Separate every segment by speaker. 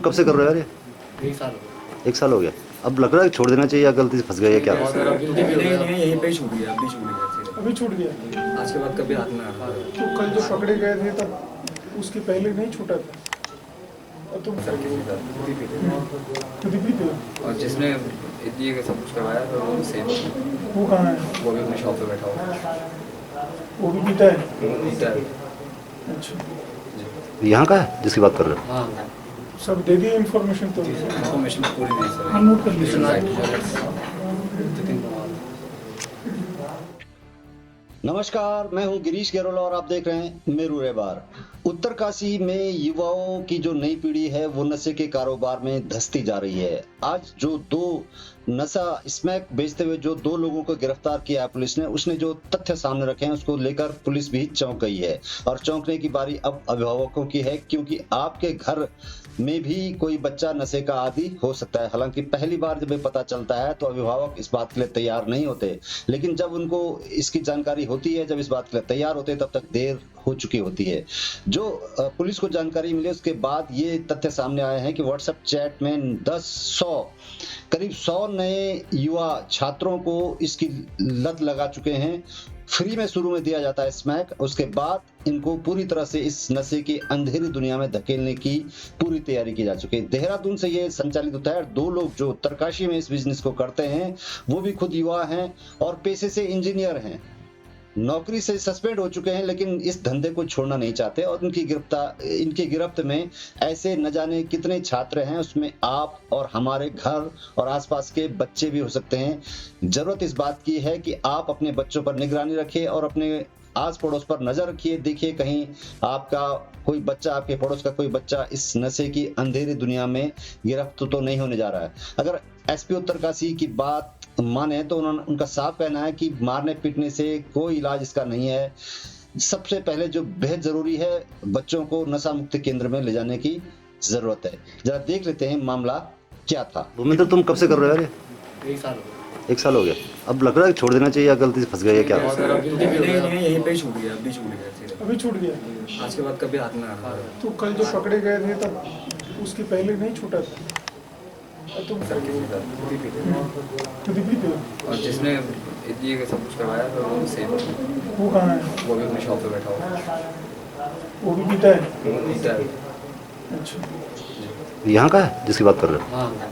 Speaker 1: कब से कर रहे हो यार ये?
Speaker 2: 1 साल हो गया।
Speaker 1: 1 साल हो गया। अब लग रहा है कि छोड़ देना चाहिए या गलती से फंस गए या क्या?
Speaker 2: नहीं, यहीं पे ही छूट गया, अभी छूट गया सीधे।
Speaker 3: अभी छूट गया।
Speaker 2: आज के बाद कभी हाथ में आ रहा
Speaker 3: तो कल जो पकड़े गए थे तब उसके पहले नहीं छूटा था। और तुम
Speaker 2: सर किसी का खुद ही पीते
Speaker 3: खुद ही पीते हो?
Speaker 2: थे। और जिसने ये सब कुछ करवाया था वो सेम,
Speaker 3: वो कहाँ है?
Speaker 2: वो भी अपने शॉप पे बैठा हुआ
Speaker 3: वो भी पीता है?
Speaker 2: पीता है।
Speaker 3: अच्छा,
Speaker 1: यहाँ का है जिसकी बात कर रहे हो?
Speaker 2: हाँ,
Speaker 3: सब दे दिए इन्फॉर्मेशन तो?
Speaker 2: इन्फॉर्मेशन पूरी दी सर।
Speaker 3: हाँ, नोट कर ली सर।
Speaker 2: नितिन कुमार।
Speaker 1: नमस्कार, मैं हूं गिरीश गेरोला और आप देख रहे हैं मेरू रेबार। उत्तरकाशी में युवाओं की जो नई पीढ़ी है वो नशे के कारोबार में धंसती जा रही है। आज जो दो नशा स्मैक बेचते हुए जो दो लोगों को गिरफ्तार किया है पुलिस ने, उसने जो तथ्य सामने रखे हैं उसको लेकर पुलिस भी चौंक गई है। और चौंकने की बारी अब अभिभावकों की है, क्योंकि आपके घर में भी कोई बच्चा नशे का आदी हो सकता है। हालांकि पहली बार जब ये पता चलता है तो अभिभावक इस बात के लिए तैयार नहीं होते, लेकिन जब उनको इसकी जानकारी होती है, जब इस बात के लिए तैयार होते हैं, तब तक देर हो चुकी होती है। जो पुलिस को जानकारी मिली उसके बाद ये तथ्य सामने आए हैं कि व्हाट्सएप चैट में करीब 100 नए युवा छात्रों को इसकी लत लगा चुके हैं। फ्री में शुरू में दिया जाता है स्मैक, उसके बाद इनको पूरी तरह से इस नशे की अंधेरी दुनिया में धकेलने की पूरी तैयारी की जा चुकी है। देहरादून से ये संचालित होता है। दो लोग जो उत्तरकाशी में इस बिजनेस को करते हैं वो भी खुद युवा हैं और पेशे से इंजीनियर हैं। नौकरी से सस्पेंड हो चुके हैं, लेकिन इस धंधे को छोड़ना नहीं चाहते और इनकी गिरफ्त में ऐसे न जाने कितने छात्र हैं, उसमें आप और हमारे घर और आसपास के बच्चे भी हो सकते हैं। जरूरत इस बात की है कि आप अपने बच्चों पर निगरानी रखिए और अपने आस पड़ोस पर नजर रखिए। देखिए कहीं आपका कोई बच्चा, आपके पड़ोस का कोई बच्चा इस नशे की अंधेरी दुनिया में गिरफ्त तो नहीं होने जा रहा है। अगर एसपी उत्तरकाशी की बात माने तो उनका साफ कहना है कि मारने पीटने से कोई इलाज इसका नहीं है। सबसे पहले जो बेहद जरूरी है, बच्चों को नशा मुक्त केंद्र में ले जाने की जरूरत है। जरा देख लेते हैं मामला क्या था। भूमिंदर, तुम कब से कर रहे हो यार ये?
Speaker 2: 1 साल हो गया।
Speaker 1: 1 साल हो गया। अब लग रहा है कि छोड़ देना चाहिए या गलती से फंस गए या क्या?
Speaker 2: नहीं, यहीं पे ही छूट गया, अभी छूट गया सीधे।
Speaker 3: अभी छूट गया।
Speaker 2: आज के बाद कभी हाथ में आ रहा
Speaker 3: तो कल जो पकड़े गए थे तब उसके पहले नहीं छूटा था। और तुम
Speaker 2: सर किसी का खुद ही पीते थे।
Speaker 3: खुद ही पीते हो?
Speaker 2: और जिसने ये सब कुछ करवाया था वो सेम,
Speaker 3: वो कहाँ है?
Speaker 2: वो भी अपने शॉप पे बैठा हुआ
Speaker 3: वो भी पीता है?
Speaker 2: पीता है।
Speaker 3: अच्छा,
Speaker 1: यहाँ का है जिसकी बात कर रहे हो?
Speaker 2: हाँ,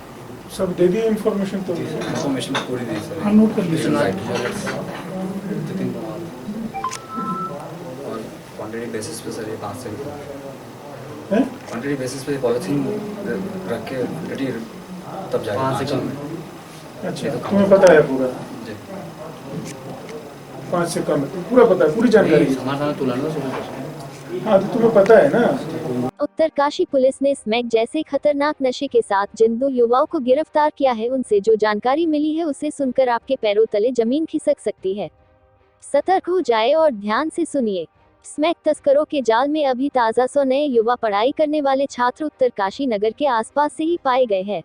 Speaker 3: सब दे दिए इन्फॉर्मेशन तो?
Speaker 2: इन्फॉर्मेशन पूरी दी सर।
Speaker 3: हाँ, नोट कर ली सर।
Speaker 2: नितिन कुमार। और क्वांटिटी बेसिस पे सर ये 5 से
Speaker 3: हैं?
Speaker 2: क्वांटिटी बेसिस पे पॉलिथीन रख के क्वांटिटी तब जाएगा 5 से कम।
Speaker 3: अच्छा, तुम्हें पता है पूरा?
Speaker 2: जी,
Speaker 3: 5 से कम है तो पूरा पता है, पूरी जानकारी है?
Speaker 2: हमारे साथ तुलना शुरू।
Speaker 3: हाँ, तो तुम्हें पता है ना?
Speaker 4: उत्तरकाशी पुलिस ने स्मैक जैसे खतरनाक नशे के साथ जिन दो युवाओं को गिरफ्तार किया है, उनसे जो जानकारी मिली है उसे सुनकर आपके पैरों तले जमीन खिसक सकती है। सतर्क हो जाए और ध्यान से सुनिए। स्मैक तस्करों के जाल में अभी ताजा 100 नए युवा पढ़ाई करने वाले छात्र उत्तरकाशी नगर के आसपास से ही पाए गए हैं।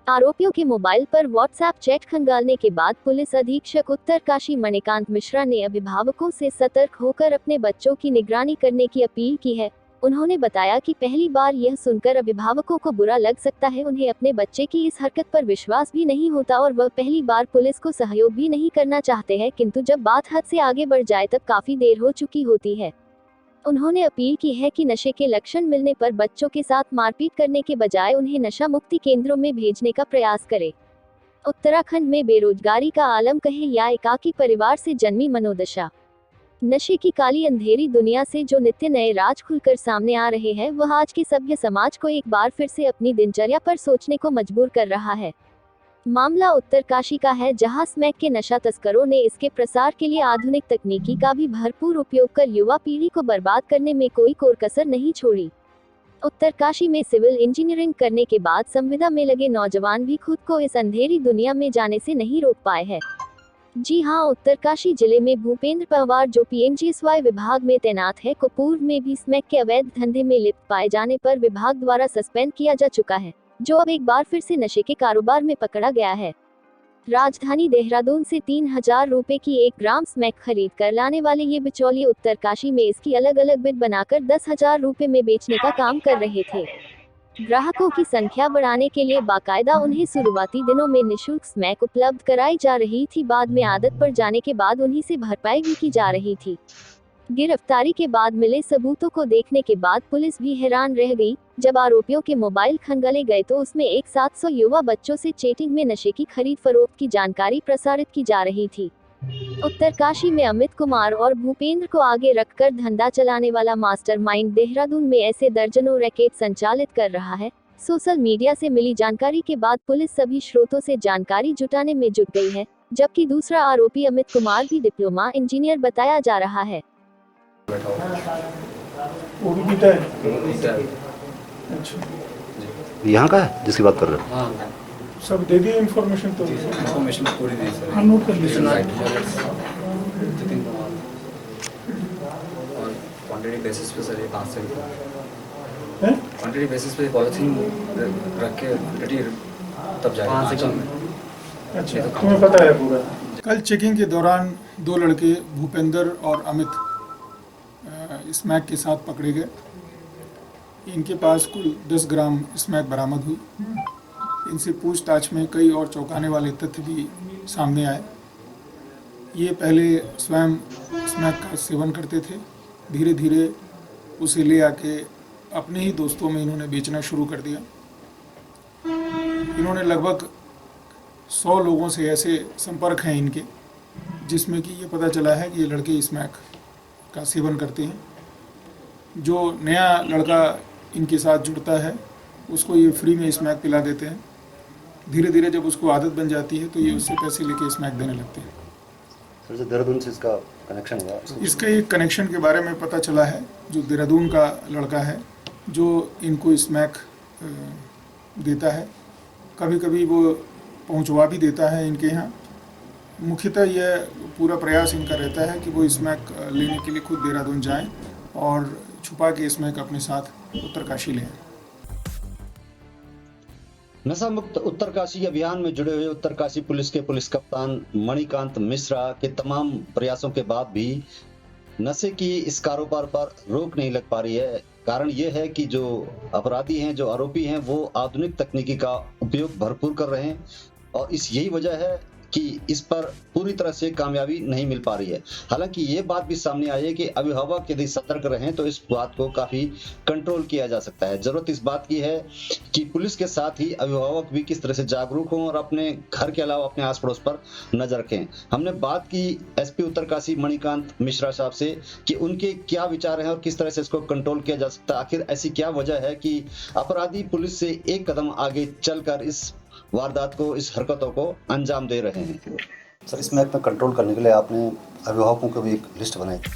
Speaker 4: आरोपियों के मोबाइल पर व्हाट्सएप चैट खंगालने के बाद पुलिस अधीक्षक उत्तरकाशी मणिकांत मिश्रा ने अभिभावकों से सतर्क होकर अपने बच्चों की निगरानी करने की अपील की है। उन्होंने बताया कि पहली बार यह सुनकर अभिभावकों को बुरा लग सकता है, उन्हें अपने बच्चे की इस हरकत पर विश्वास भी नहीं होता और वह पहली बार पुलिस को सहयोग भी नहीं करना चाहते हैं, किंतु जब बात हद से आगे बढ़ जाए तब काफी देर हो चुकी होती है। उन्होंने अपील की है कि नशे के लक्षण मिलने पर बच्चों के साथ मारपीट करने के बजाय उन्हें नशा मुक्ति केंद्रों में भेजने का प्रयास करें। उत्तराखंड में बेरोजगारी का आलम कहे या एकाकी परिवार से जन्मी मनोदशा, नशे की काली अंधेरी दुनिया से जो नित्य नए राज खुलकर सामने आ रहे हैं, वह आज के सभ्य समाज को एक बार फिर से अपनी दिनचर्या पर सोचने को मजबूर कर रहा है। मामला उत्तरकाशी का है, जहां स्मैक के नशा तस्करों ने इसके प्रसार के लिए आधुनिक तकनीकी का भी भरपूर उपयोग कर युवा पीढ़ी को बर्बाद करने में कोई कोर कसर नहीं छोड़ी। उत्तरकाशी में सिविल इंजीनियरिंग करने के बाद संविदा में लगे नौजवान भी खुद को इस अंधेरी दुनिया में जाने से नहीं रोक पाए हैं। जी हां, उत्तरकाशी जिले में भूपेंद्र पवार जो पीएमजीएसवाई विभाग में तैनात है, को पूर्व में भी स्मैक के अवैध धंधे में लिप्त पाए जाने पर विभाग द्वारा सस्पेंड किया जा चुका है, जो अब एक बार फिर से नशे के कारोबार में पकड़ा गया है। राजधानी देहरादून से 3000 रुपए की 1 ग्राम स्मैक खरीद कर लाने वाले ये बिचौलिए उत्तरकाशी में इसकी अलग अलग बिट बनाकर 10,000 रुपए में बेचने का काम कर रहे थे। ग्राहकों की संख्या बढ़ाने के लिए बाकायदा उन्हें शुरुआती दिनों में निःशुल्क स्मैक उपलब्ध कराई जा रही थी, बाद में आदत पड़ जाने के बाद उन्हीं से भरपाई भी की जा रही थी। गिरफ्तारी के बाद मिले सबूतों को देखने के बाद पुलिस भी हैरान रह गई। जब आरोपियों के मोबाइल खंगाले गए तो उसमें एक 700 युवा बच्चों से चैटिंग में नशे की खरीद फरोख्त की जानकारी प्रसारित की जा रही थी। उत्तरकाशी में अमित कुमार और भूपेंद्र को आगे रखकर धंधा चलाने वाला मास्टरमाइंड देहरादून में ऐसे दर्जनों रैकेट संचालित कर रहा है। सोशल मीडिया से मिली जानकारी के बाद पुलिस सभी स्रोतों से जानकारी जुटाने में जुट गई है, जबकि दूसरा आरोपी अमित कुमार भी डिप्लोमा इंजीनियर बताया जा रहा है।
Speaker 2: बैठा हुआ
Speaker 3: वो भी पीता है।
Speaker 2: पीता है।
Speaker 3: अच्छा,
Speaker 1: यहाँ का है जिसकी बात कर रहे हो?
Speaker 2: हाँ,
Speaker 3: सब दे दिए इन्फॉर्मेशन तो?
Speaker 2: इन्फॉर्मेशन पूरी दी सर।
Speaker 3: हाँ, नोट कर ली सर।
Speaker 2: नितिन कुमार और क्वांटिटी बेसिस पे सर ये 5 से
Speaker 3: हैं?
Speaker 2: क्वांटिटी बेसिस पे पॉलिथीन रख के क्वांटिटी तब जाएगा 5 से कम।
Speaker 3: अच्छा, तुम्हें पता है पूरा? कल चेकिंग के दौरान 2 लड़के भूपेंद्र और अमित स्मैक के साथ पकड़े गए। इनके पास कुल 10 ग्राम स्मैक बरामद हुई। इनसे पूछताछ में कई और चौंकाने वाले तथ्य भी सामने आए। ये पहले स्वयं स्मैक का सेवन करते थे, धीरे धीरे उसे ले आके अपने ही दोस्तों में इन्होंने बेचना शुरू कर दिया। इन्होंने लगभग 100 लोगों से ऐसे संपर्क हैं इनके, जिसमें कि ये पता चला है कि ये लड़के स्मैक का सेवन करते हैं। जो नया लड़का इनके साथ जुड़ता है उसको ये फ्री में स्मैक पिला देते हैं। धीरे धीरे जब उसको आदत बन जाती है तो ये उससे पैसे लेके स्मैक देने लगते हैं।
Speaker 1: सर, जो देहरादून से इसका कनेक्शन हुआ?
Speaker 3: इसका एक कनेक्शन के बारे में पता चला है, जो देहरादून का लड़का है जो इनको स्मैक देता है। कभी कभी वो पहुंचवा भी देता है इनके यहाँ। मुख्यतः यह पूरा प्रयास इनका रहता है कि वो स्मैक लेने के लिए खुद देहरादून जाएं और छुपा के स्मैक अपने साथ उत्तरकाशी लें।
Speaker 1: नशा मुक्त उत्तरकाशी अभियान में जुड़े हुए उत्तरकाशी पुलिस के पुलिस कप्तान मणिकांत मिश्रा के तमाम प्रयासों के बाद भी नशे की इस कारोबार पर रोक नहीं लग पा रही है। कारण यह है कि जो अपराधी हैं, जो आरोपी हैं, वो आधुनिक तकनीकी का उपयोग भरपूर कर रहे हैं और यही वजह है कि इस पर पूरी तरह से कामयाबी नहीं मिल पा रही है। हालांकि ये बात भी सामने आई है कि अभिभावक यदि सतर्क रहें तो इस बात को काफी कंट्रोल किया जा सकता है। जरूरत इस बात की है कि पुलिस के साथ ही अभिभावक भी किस तरह से जागरूक हों और अपने घर के अलावा अपने आस पड़ोस पर नजर रखें। हमने बात की एसपी उत्तरकाशी मणिकांत मिश्रा साहब से कि उनके क्या विचार हैं और किस तरह से इसको कंट्रोल किया जा सकता है। आखिर ऐसी क्या वजह है कि अपराधी पुलिस से एक कदम आगे चलकर इस वारदात को, इस हरकतों को अंजाम दे रहे हैं।
Speaker 5: सर, स्मैक में कंट्रोल करने के लिए आपने अभिभावकों की भी एक लिस्ट बनाई थी।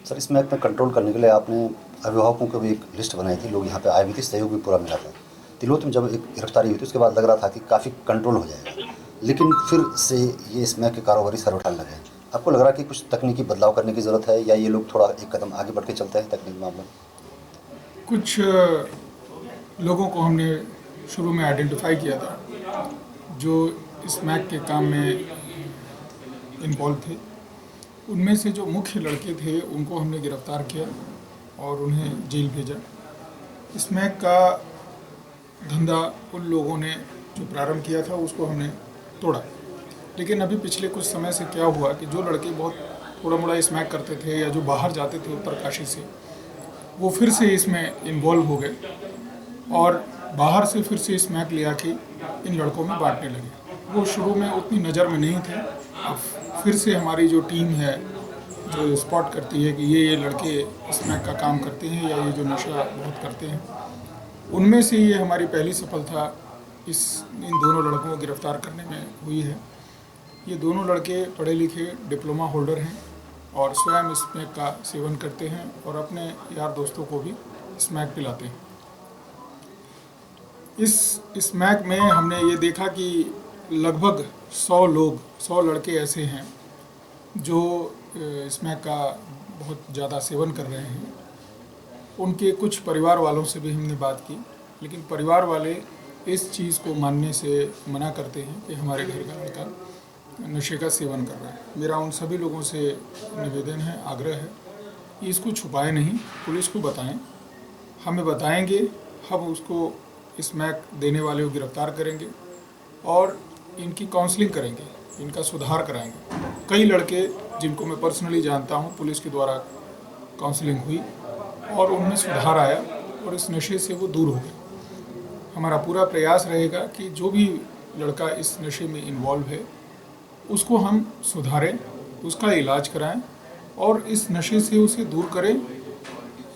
Speaker 5: सर, स्मैक में कंट्रोल करने के लिए आपने अभिभावकों की भी एक लिस्ट बनाई थी। लोग यहाँ पे आए भी थे, सहयोग भी पूरा मिला था। तिलोत में जब एक गिरफ्तारी हुई थी उसके बाद लग रहा था कि काफ़ी कंट्रोल हो जाएगा, लेकिन फिर से ये स्मैक के कारोबारी सर उठाने लगे। आपको लग रहा है कि कुछ तकनीकी बदलाव करने की ज़रूरत है या ये लोग थोड़ा एक कदम आगे बढ़ के चलते हैं तकनीकी मामले में?
Speaker 3: कुछ लोगों को हमने शुरू में आइडेंटिफाई किया था जो स्मैक के काम में इन्वॉल्व थे। उनमें से जो मुख्य लड़के थे उनको हमने गिरफ्तार किया और उन्हें जेल भेजा। स्मैक का धंधा उन लोगों ने जो प्रारंभ किया था उसको हमने तोड़ा। लेकिन अभी पिछले कुछ समय से क्या हुआ कि जो लड़के बहुत थोड़ा मोड़ा स्मैक करते थे या जो बाहर जाते थे उत्तरकाशी से, वो फिर से इसमें इन्वॉल्व हो गए और बाहर से फिर से स्मैक ले आके इन लड़कों में बांटने लगे। वो शुरू में उतनी नज़र में नहीं थे। अब फिर से हमारी जो टीम है जो स्पॉट करती है कि ये लड़के स्मैक का काम करते हैं या ये जो नशा बहुत करते हैं, उनमें से ये हमारी पहली सफलता इन दोनों लड़कों को गिरफ्तार करने में हुई है। ये दोनों लड़के पढ़े लिखे डिप्लोमा होल्डर हैं और स्वयं स्मैक का सेवन करते हैं और अपने यार दोस्तों को भी स्मैक पिलाते हैं। इस स्मैक में हमने ये देखा कि लगभग 100 लड़के ऐसे हैं जो स्मैक का बहुत ज़्यादा सेवन कर रहे हैं। उनके कुछ परिवार वालों से भी हमने बात की, लेकिन परिवार वाले इस चीज़ को मानने से मना करते हैं कि हमारे घर का लड़का नशे का सेवन कर रहा है। मेरा उन सभी लोगों से निवेदन है, आग्रह है कि इसको छुपाएं नहीं, पुलिस को बताएं। हमें बताएंगे, हम उसको स्मैक देने वाले को गिरफ्तार करेंगे और इनकी काउंसलिंग करेंगे, इनका सुधार कराएंगे। कई लड़के जिनको मैं पर्सनली जानता हूँ, पुलिस के द्वारा काउंसलिंग हुई और उनमें सुधार आया और इस नशे से वो दूर हो गए। हमारा पूरा प्रयास रहेगा कि जो भी लड़का इस नशे में इन्वॉल्व है उसको हम सुधारें, उसका इलाज कराएं और इस नशे से उसे दूर करें।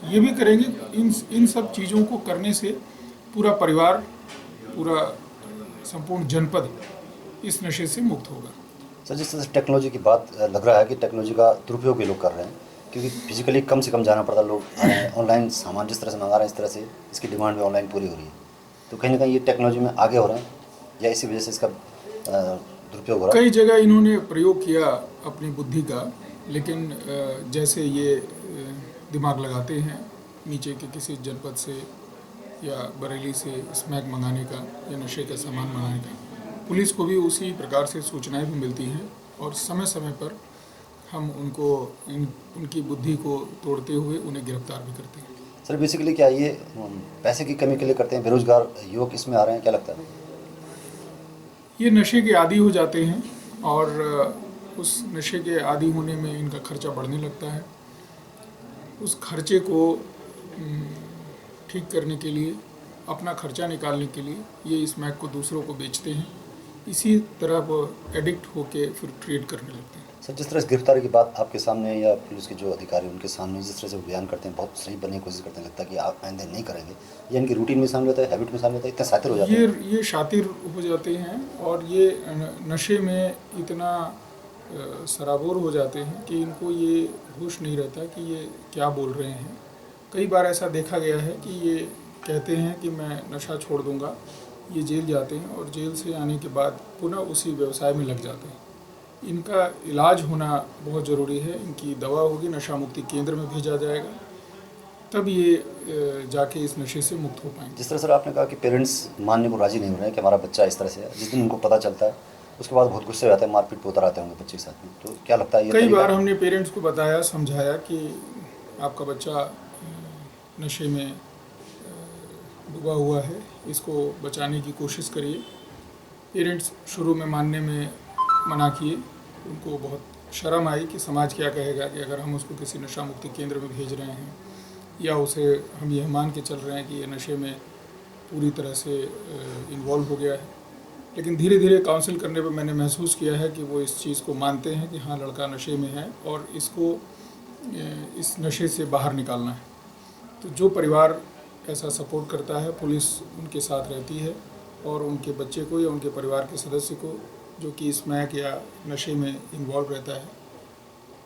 Speaker 3: ये भी करेंगे, इन सब चीज़ों को करने से पूरा परिवार, पूरा संपूर्ण जनपद इस नशे से मुक्त होगा।
Speaker 5: सर, जिस तरह से टेक्नोलॉजी की बात लग रहा है कि टेक्नोलॉजी का दुरुपयोग भी लोग कर रहे हैं, क्योंकि फिजिकली कम से कम जाना पड़ता, लोग ऑनलाइन सामान जिस तरह से मंगा रहे हैं इस तरह से इसकी डिमांड भी ऑनलाइन पूरी हो रही है। तो कहीं ना कहीं ये टेक्नोलॉजी में आगे हो रहे हैं या इसी वजह से इसका दुरुपयोग हो रहा है?
Speaker 3: कई जगह इन्होंने प्रयोग किया अपनी बुद्धि का, लेकिन जैसे ये दिमाग लगाते हैं नीचे के किसी जनपद से या बरेली से स्मैक मंगाने का या नशे का सामान मंगाने का, पुलिस को भी उसी प्रकार से सूचनाएं भी मिलती हैं और समय समय पर हम उनकी बुद्धि को तोड़ते हुए उन्हें गिरफ्तार भी करते हैं।
Speaker 5: सर, बेसिकली क्या ये पैसे की कमी के लिए करते हैं? बेरोजगार युवक इसमें आ रहे हैं, क्या लगता है?
Speaker 3: ये नशे के आदी हो जाते हैं और उस नशे के आदी होने में इनका खर्चा बढ़ने लगता है। उस खर्चे को ठीक करने के लिए, अपना खर्चा निकालने के लिए ये स्मैक को दूसरों को बेचते हैं। इसी तरह वो एडिक्ट होके फिर ट्रेड करने लगते हैं।
Speaker 5: सर, जिस तरह से गिरफ्तारी की बात आपके सामने या पुलिस के जो अधिकारी उनके सामने जिस तरह से वो बयान करते हैं, बहुत सही बनने की कोशिश करते हैं, लगता है कि आप आइंदा नहीं करेंगे, या इनकी रूटीन में शामिल होता है, हैबिट में शामिल होता है, इतने शातिर हो जाते हैं?
Speaker 3: ये शातिर हो जाते हैं और ये नशे में इतना सराबोर हो जाते हैं कि इनको ये होश नहीं रहता कि ये क्या बोल रहे हैं। कई बार ऐसा देखा गया है कि ये कहते हैं कि मैं नशा छोड़ दूंगा, ये जेल जाते हैं और जेल से आने के बाद पुनः उसी व्यवसाय में लग जाते हैं। इनका इलाज होना बहुत ज़रूरी है, इनकी दवा होगी, नशा मुक्ति केंद्र में भेजा जाएगा, तब ये जाके इस नशे से मुक्त हो पाएंगे।
Speaker 5: जिस तरह सर आपने कहा कि पेरेंट्स मानने को राजी नहीं हो रहे हैं कि हमारा बच्चा इस तरह से है, जिस दिन उनको पता चलता है उसके बाद बहुत गुस्से हो जाते हैं, मारपीट पे उतर आते होंगे बच्चे के साथ में, तो क्या लगता है ये
Speaker 3: कई बार हमने पेरेंट्स को बताया, समझाया कि आपका बच्चा नशे में डूबा हुआ है, इसको बचाने की कोशिश करिए। पेरेंट्स शुरू में मानने में मना किए, उनको बहुत शर्म आई कि समाज क्या कहेगा कि अगर हम उसको किसी नशा मुक्ति केंद्र में भेज रहे हैं या उसे हम यह मान के चल रहे हैं कि ये नशे में पूरी तरह से इन्वॉल्व हो गया है। लेकिन धीरे धीरे काउंसिल करने पर मैंने महसूस किया है कि वो इस चीज़ को मानते हैं कि हाँ, लड़का नशे में है और इसको इस नशे से बाहर निकालना है। तो जो परिवार ऐसा सपोर्ट करता है, पुलिस उनके साथ रहती है और उनके बच्चे को या उनके परिवार के सदस्य को जो कि स्मैक या नशे में इन्वॉल्व रहता है,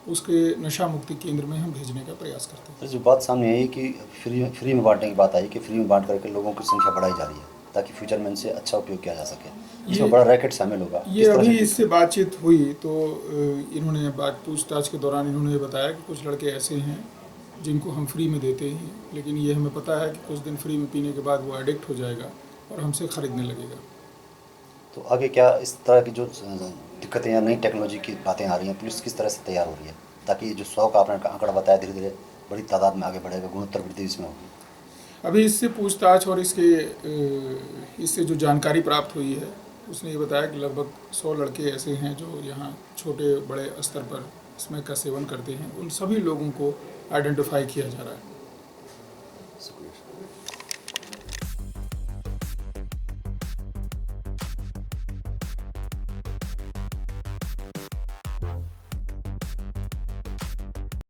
Speaker 3: उसके नशा मुक्ति केंद्र में हम भेजने का प्रयास करते हैं।
Speaker 5: सर, जो बात सामने आई कि फ्री में बांटने की बात आई कि फ्री में बांट करके लोगों की संख्या बढ़ाई जा रही है ताकि फ्यूचर में इनसे अच्छा उपयोग किया जा सके, इसमें बड़ा रैकेट शामिल होगा।
Speaker 3: ये अभी इससे बातचीत हुई तो इन्होंने पूछताछ के दौरान इन्होंने बताया कि कुछ लड़के ऐसे हैं जिनको हम फ्री में देते हैं, लेकिन ये हमें पता है कि कुछ दिन फ्री में पीने के बाद वो एडिक्ट हो जाएगा और हमसे ख़रीदने लगेगा।
Speaker 5: तो आगे क्या इस तरह की जो दिक्कतें या नई टेक्नोलॉजी की बातें आ रही हैं, पुलिस किस तरह से तैयार हो रही है ताकि जो 100 का आपने आंकड़ा बताया धीरे धीरे बड़ी तादाद में आगे बढ़ेगा, गुणोत्तर वृद्धि इसमें होगी?
Speaker 3: अभी इससे पूछताछ और इससे जो जानकारी प्राप्त हुई है, उसने ये बताया कि लगभग 100 लड़के ऐसे हैं जो यहाँ छोटे बड़े स्तर पर स्मैक का सेवन करते हैं। उन सभी लोगों को आइडेंटिफाई किया जा रहा है।